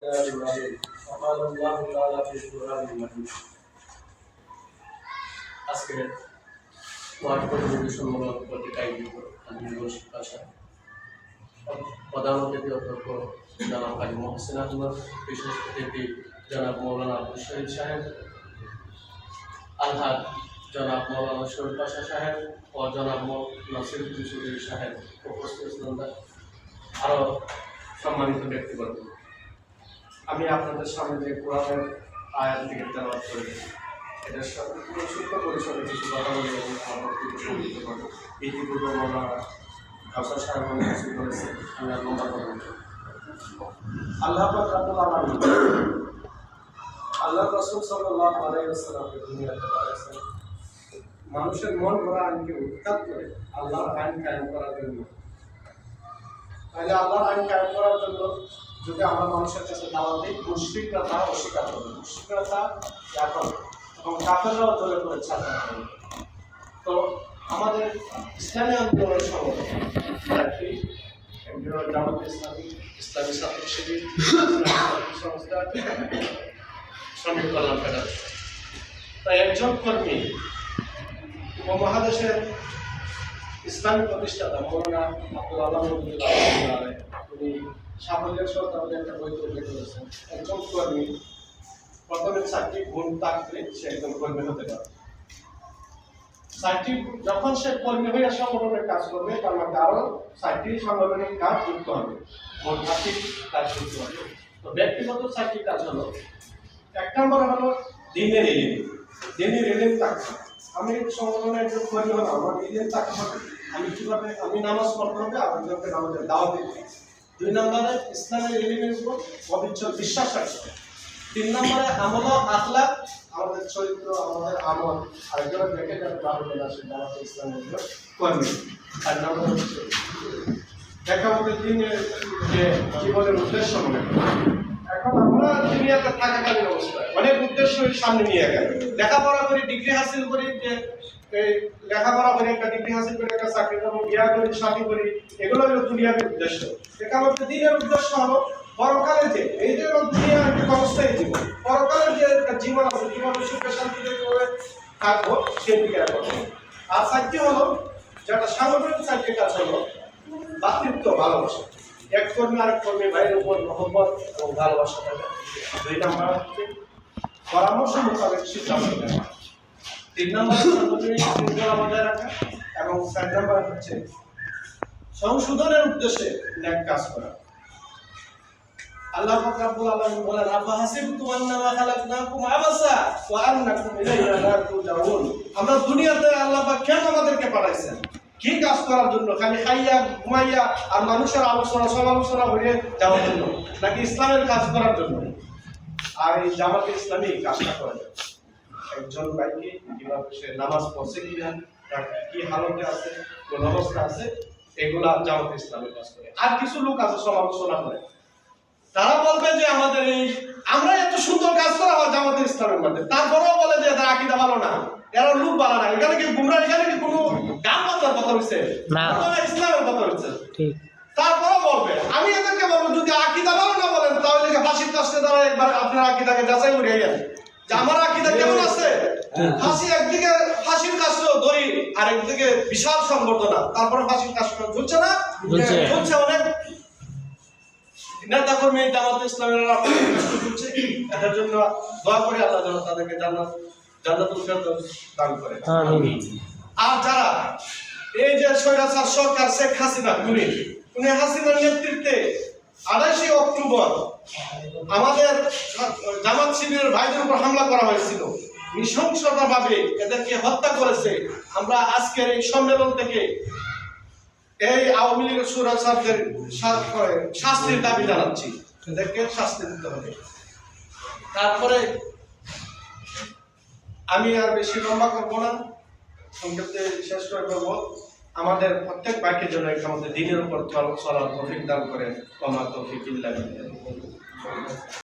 وقال الله تعالى في القرآن المجيد আজকে ওয়ার্ড পরিবেশনমূলক পত্রিকায় দিবস ভাষা প্রধান অতিথি অধ্যক্ষ জনাব কাজী মহসিন আহমদ, বিশেষ অতিথি জনাব মৌলানা আব্দুল শহীদ সাহেব, আলহাদ জনাব মৌলানা শহীদ পাশা সাহেব ও জনাব নাসির উদ্দিন চৌধুরী সাহেব উপস্থিত ছিলেন। আরও সম্মানিত ব্যক্তিবর্গ, আমি আপনাদের সামনে যে কোরআনের আয়াত থেকে তেলাওয়াত করেছি এটার সাথে পুরো সূক্ষ্ম পরিসরে কিছু কথা বলে এবং আমার সংযুক্ত করবো। ইতিপূর্বে মৌলানা কাউসার সাহেব অনেক কিছু করেছে, আমি আর লম্বা করব। আল্লাহ পাক রব্বুল আলামিন আল্লাহ রাসূল সাল্লাল্লাহু আলাইহি ওয়াসাল্লামকে দুনিয়াতে পাঠিয়েছেন মানুষের মন গড়া আইনকে উৎখাত করে আল্লাহর আইন কায়েম করার জন্য। তাহলে আল্লাহর আইন কায়েম করার জন্য যদি আমরা মানুষের কাছে দাওয়াত দিই, মুশরিকরা তা অস্বীকার করবে, মুশরিকরা তা এখন এবং কাফেররাও দলে করে ছাড়তে হবে। তো আমাদের ইসলামী আন্দোলনের সংগঠন জামাত ইসলামী, ইসলামী ছাত্র শিবির, সংস্থা, শ্রমিক কল্যাণ ফেডারেশন, তাই একজন কর্মী উপমহাদেশের ইসলামী প্রতিষ্ঠাতা মৌলানা আব্দুল আলম উনি সাফল্যের সহ তাদের একটা বই তৈরি করেছেন। একজন কর্মী প্রথমে 4টি গুণ থাকলে সে একজন কর্মী হতে পারে। 4টি যখন সে কর্মী হয়ে সংগঠনের কাজ করবে তার মধ্যে আরো 4টি সাংগঠনিক কাজ যুক্ত হবে, মোট 8টি কাজ যুক্ত হবে। তো ব্যক্তিগত 4টি কাজ হলো, 1 নম্বর হলো দিনের ইলম। দিনের ইলম থাকবে। আমি সংগঠনের একজন কর্মী হলাম, আমার ইলম থাকতে হবে, আমি কিভাবে আমি নামাজ পড়তে হবে, আপনাদেরকে নামাজের দাওয়াত দিতে হবে। 2 নম্বরে ইসলামের ইলমের উপর অবিচল বিশ্বাস রাখতে হবে। 3 নম্বরে আমল ও আখলাক, আমাদের চরিত্র, আমাদের আমল আরেকজনের দেখে যাতে ভালো চলে আসে, আমাদের ইসলামের কর্মী। 4 নম্বর হচ্ছে দেখাবতে দিনের যে জীবনের উদ্দেশ্য মনে করি। এখন আমরা দুনিয়াতে থাকাকালীন অবস্থায় অনেক উদ্দেশ্য সামনে নিয়ে গেল, লেখাপড়া করি, ডিগ্রি হাসিল করি, যে লেখাপড়া করে একটা ডিগ্রি হাসিল করে একটা চাকরি করবো, বিয়া করি, শাদী করি, এগুলো হলো দুনিয়ার উদ্দেশ্য। দেখাবতে দিনের উদ্দেশ্য হলো পরকালে যে এই যে দুনিয়ার একটা অবস্থায় জীবন, পরকালের যে একটা জীবন আছে, জীবনের সুখে শান্তিতে করে থাকবো সেই দিকে করবো। আর 4টি হলো যেটা সাংগঠনিক 4টি কাজ হলো ভাতৃত্ব, ভালোবাসা, এক কর্মী আরেক কর্মী ভাইয়ের উপর মহব্বত এবং ভালোবাসা থাকে। 2 নম্বর হচ্ছে পরামর্শ মোতাবেক সিদ্ধান্ত নেওয়া। 3 নম্বর সাংগঠনিক শৃঙ্খলা বজায় রাখা এবং 4 নম্বর হচ্ছে সংশোধনের উদ্দেশ্যে নেক কাজ করা। আল্লাহ পাক রব্বুল আলামিন বলেন, আফাহাসিবতুম আন্নামা খালাকনাকুম আবাসা ওয়া আন্নাকুম ইলাইনা লা তুরজাউন। আমরা দুনিয়াতে আল্লাহ পাক কেন আমাদেরকে পাঠাইছেন? কি কাজ করার জন্য? খালি খাইয়া ঘুমাইয়া আর মানুষের আলোচনা সমালোচনা হয়ে যাওয়ার জন্য, নাকি ইসলামের কাজ করার জন্য? আর এই জামাতে ইসলামী কাজটা করে একজন ভাইকে কিভাবে সে নামাজ পড়ছে কিনা, কি হালতে আছে, কোন অবস্থা আছে, এগুলা জামাতে ইসলামের কাজ করে। আর কিছু লোক আছে সমালোচনা করে, তারা বলবে যে আমাদের এই আমরা এত সুন্দর কাজ করা হয় জামাতে ইসলামের মধ্যে, তারপরেও বলে যে এদের আকীদা ভালো না, এরা লোক ভালো না। এখানে কি গুমরা, এখানে কি কোনো গান বাজনার কথা হচ্ছে না, ইসলামের কথা হচ্ছে। ঠিক তারপরেও বলবে, আমি এদেরকে বলবো যদি আকীদা ভালো না বলেন তাহলে ফাঁসির কাছে দ্বারা একবার আপনার আকীদাকে যাচাই করে গেলেন যে আমার আকীদা কেমন আছে। ফাঁসি একদিকে ফাঁসির কাছে ধরি, আর একদিকে বিশাল সংবর্ধনা, তারপরে ফাঁসির কাছে ঝুলছে না, ঝুলছে অনেক নেতা কর্মী জামাতে ইসলামের ঝুলছে। এটার জন্য দোয়া করে আল্লাহ যেন তাদেরকে জান্নাতুল ফেরদৌস দান করে। আর যারা এই যে স্বৈরাচার সরকার শেখ হাসিনা, উনি হাসিনার নেতৃত্বে 28 অক্টোবর আমাদের জামাত শিবিরের ভাইদের উপর হামলা করা হয়েছিল, নৃশংসভাবে এদেরকে হত্যা করেছে। আমরা আজকের এই সম্মেলন থেকে এই আওয়ামী লীগের স্বৈরাচারদের শাস্তির দাবি জানাচ্ছি, এদেরকে শাস্তি দিতে হবে। তারপরে আমি আর বেশি লম্বা করবো না, সংক্ষেপে শেষ করে বলবো, আমাদের প্রত্যেক ভাইকে জন্য আমাদের দিনের উপর চলার তৌফিক দান করেন। ওয়া মা তৌফিক ইল্লা বিল্লাহ।